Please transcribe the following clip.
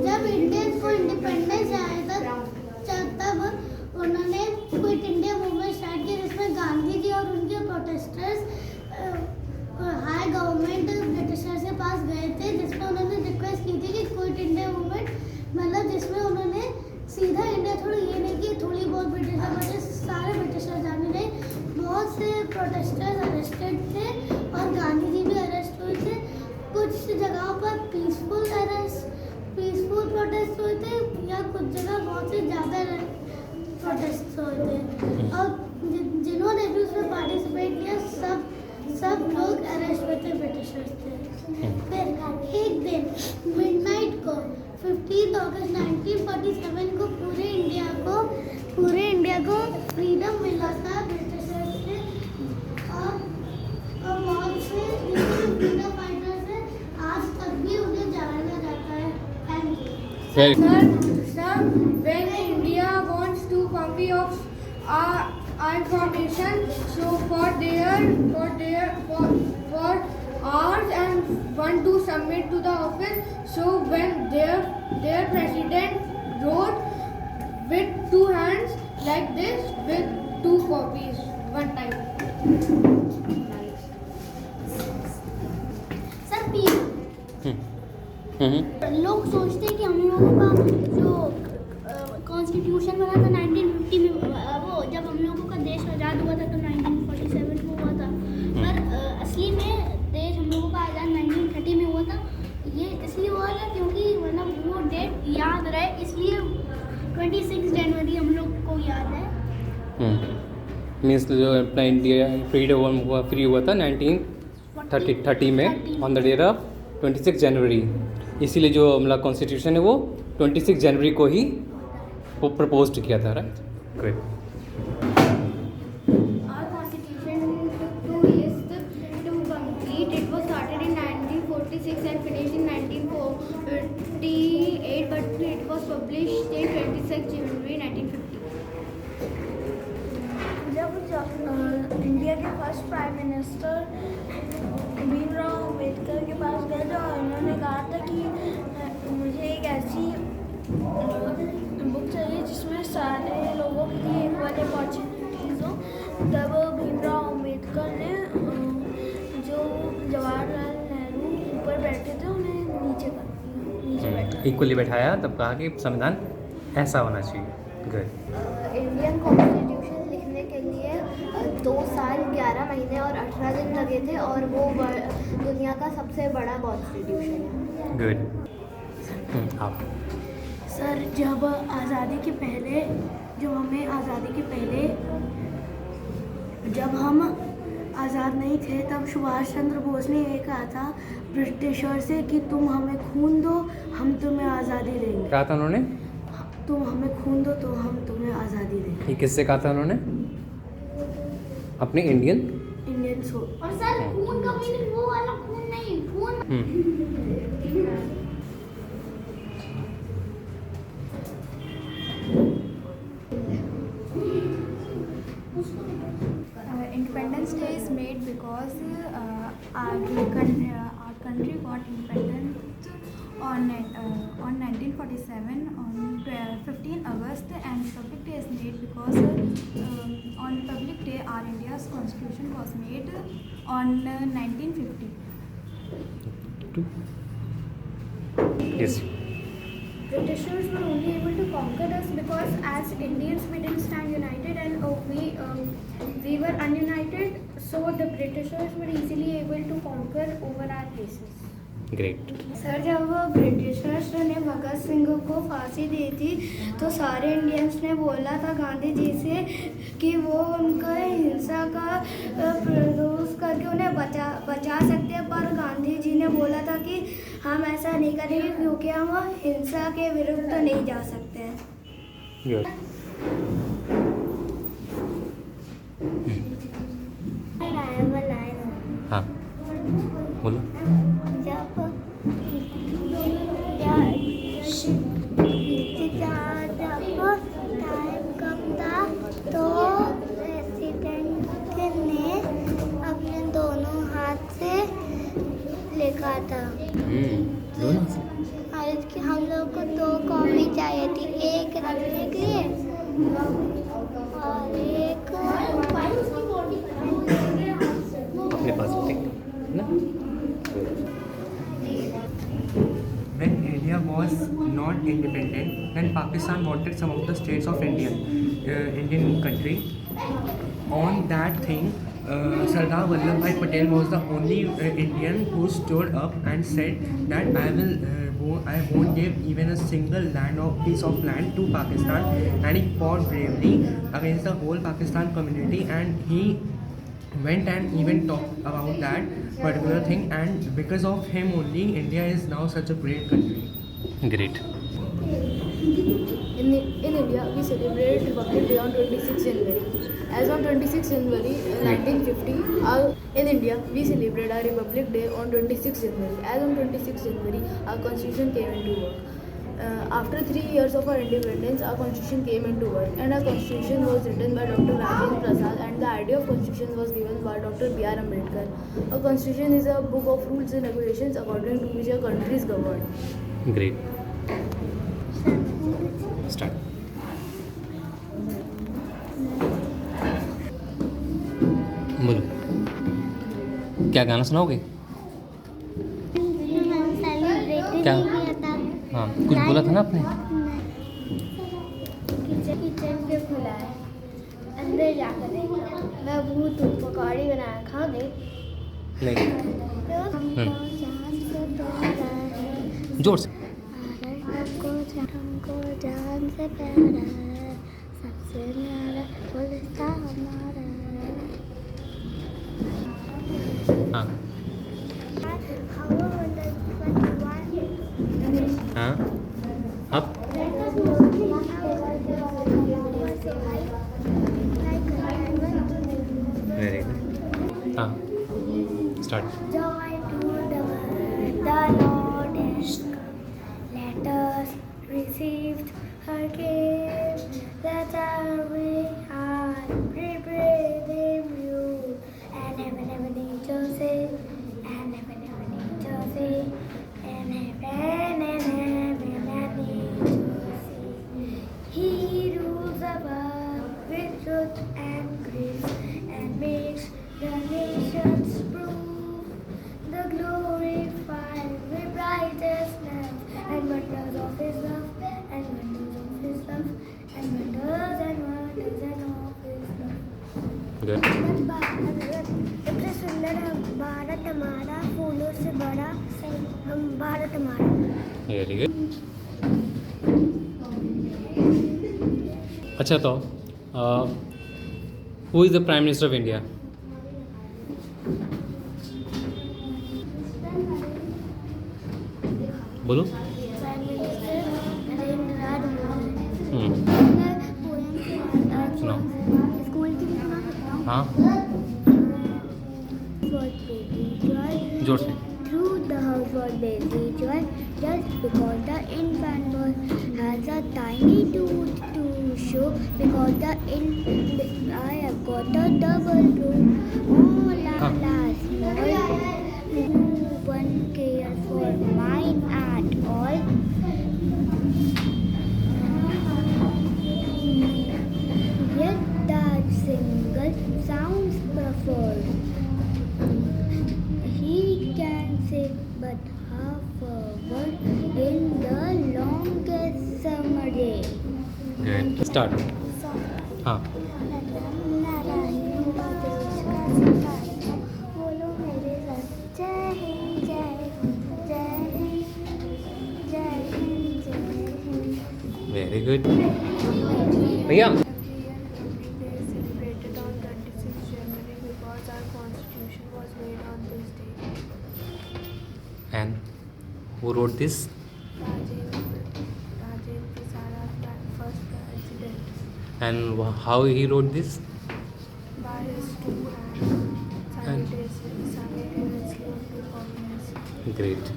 जब इंडियंस को इंडिपेंडेंस आया था तब उन्होंने क्विट इंडिया मूवमेंट स्टार्ट किया, जिसमें गांधी जी और उनके प्रोटेस्टर्स हाई गवर्नमेंट ब्रिटिशर के पास गए थे, जिसमें उन्होंने रिक्वेस्ट की थी कि क्विट इंडिया मूवमेंट, मतलब जिसमें उन्होंने सीधा इंडिया थोड़ी ये नहीं कि थोड़ी बहुत ब्रिटिशर बचे, सारे ब्रिटिशर जाने रहे। बहुत से प्रोटेस्टर्स अरेस्टेड थे और गांधी जी भी अरेस्ट हुए थे। कुछ जगहों पर पीसफुल प्रोटेस्ट हुए थे या कुछ जगह बहुत से ज़्यादा प्रोटेस्ट हुए थे, और जिन्होंने भी उसमें पार्टिसिपेट किया सब लोग अरेस्ट हुए थे, ब्रिटिशर्स थे। फिर एक दिन मिडनाइट को 15 अगस्त 1947 को पूरे इंडिया को फ्रीडम मिला था ब्रिटिशर्स से, और बहुत से फ्रीडम फाइटर्स हैं, आज तक भी उन्हें जाना जाता है। Thank you. Sir, when India wants to copy of our formation, so for ours and want to submit to the office, so when their president wrote with two hands like this with two copies one time. लोग सोचते हैं कि हम लोगों का जो constitution बना था 1950 में, वो जब हम लोगों का देश आज़ाद हुआ था तो 1947 को हुआ था, पर असली में देश हम लोगों का आज़ाद 1930 में हुआ था। ये इसलिए हुआ था क्योंकि मतलब वो डेट याद रहे, इसलिए 26 जनवरी हम लोग को याद है। मीन्स जो अपना इंडिया फ्री हुआ था 1930 में ऑन द डेट ऑफ 26 जनवरी, इसीलिए जो मतलब कॉन्स्टिट्यूशन है वो 26 जनवरी को ही वो प्रपोज किया था, right? Great. Our constitution took 2 years to complete. It was started in 1946 and finished in 1948, but it was published in 26 January 1950. जब इंडिया के first prime minister Bhimrao Ambedkar के पास गए थे और उन्होंने कहा था कि मुझे एक ऐसी बुक चाहिए जिसमें सारे लोगों के लिए इक्वल अपॉर्चुनिटीज़ हो, तब भीमराव अम्बेडकर ने जो जवाहरलाल नेहरू ऊपर बैठे थे उन्हें नीचे बैठा इक्वली बैठाया, तब कहा कि संविधान ऐसा होना चाहिए। गुड। इंडियन कॉन्स्टिट्यूशन लिखने के लिए 2 साल 11 महीने और 18 दिन लगे थे, और वो दुनिया का सबसे बड़ा कॉन्स्टिट्यूशन है। गुड। आप सर, जब हम आज़ाद नहीं थे तब सुभाष चंद्र बोस ने ये कहा था ब्रिटिशर से कि तुम हमें खून दो, हम तुम्हें आज़ादी देंगे। कहा था उन्होंने? तुम हमें खून दो तो हम तुम्हें आज़ादी देंगे। ये किससे कहा था उन्होंने? अपने इंडियन सो और सर खून का मीनिंग वो वाला खून नहीं, Independence Day is made because our country got independent on 1947 on 15 August, and Republic Day is made because on Republic Day our India's constitution was made on 1950. Yes. Britishers were only able to conquer us because as Indians we didn't stand united, and we were ununited, so the Britishers were easily able to conquer over our places. Great. Sir, जब Britishers ने भगत सिंह को फांसी दी थी तो सारे Indians ने बोला था गांधी जी से कि वो उनका हिंसा का प्रदूष करके उन्हें बचा सकते हैं, पर गांधी जी ने बोला था कि हम ऐसा नहीं करेंगे क्योंकि हम हिंसा के विरुद्ध नहीं जा सकते हैं। हाँ बोलो। तो प्रेसिडेंट ने अपने दोनों हाथ से लिखा था। लो ना। और इसकी हम लोग को 2 कॉपी चाहिए थी, एक रखने के लिए और एक अपने पास ठीक है ना। When India was not independent, then Pakistan wanted some of the states of Indian country. On that thing, Sardar Vallabhbhai Patel was the only Indian who stood up and said that I won't give even a single piece of land to Pakistan, and he fought bravely against the whole Pakistan community, and he went and even talked about that particular thing, and because of him only India is now such a great country. Great. In India, we celebrate Republic Day on 26 January. As on 26 January 1950, in India, we celebrate our Republic Day on 26 January. As on 26 January, our Constitution came into work. After 3 years of our independence, our Constitution came into work, and our Constitution was written by Dr. Rajendra Prasad, and the idea of Constitution was given by Dr. B.R. Ambedkar. A Constitution is a book of rules and regulations according to which a country is governed. Great. Start. बोलो, क्या गाना सुनाओगे? क्या? हाँ, कुछ बोला था ना आपने? किचन पे खुला है, अंदर जाकर देखा, मैं भूत हूँ, पकौड़ी बनाया, खाओगे? नहीं। जोर से। हमको जान से प्यारा है, सबसे न्यारा गुलिस्ता हमारा है। हाँ। हाँ। अब वेरी गुड। हाँ, start. Joy to the world, the Lord has come. Let us receive her gift. Let every heart be brave in you. And heaven angels sing, and heaven angels sing, and heaven angels sing. He rules above with truth and grace, and makes the nations prove the glorified with brightest love, and wonders of His love, and wonders of His love, and wonders and wonders and of His love. Good. सबसे सुंदर भारत हमारा, फूलों से बड़ा हम भारत हमारा। Very good. अच्छा, तो who is the prime minister of India? बोलो। Prime minister Narendra Modi. सुनाओ। स्कूल की सुना सकता हूँ। हाँ, जोर से। Through the house was busy joy, just because the infant has a tiny tooth to show, because I have got a double room. Oh la la, small, no one cares for mine at all. Yet that single sounds preferred. He can say but half a word in the longest summer day. Good. Start. हाँ। बोलो मेरे साथ जय हिंद जय हिंद जय हिंद जय हिंद जय Hind. Very good. भैया। Every year Republic Day is celebrated on 26 January because our Constitution was made on this day. And who wrote this? Rajendra Prasad, our first president, And how he wrote this? by his two hands, simultaneously on two copies. Great.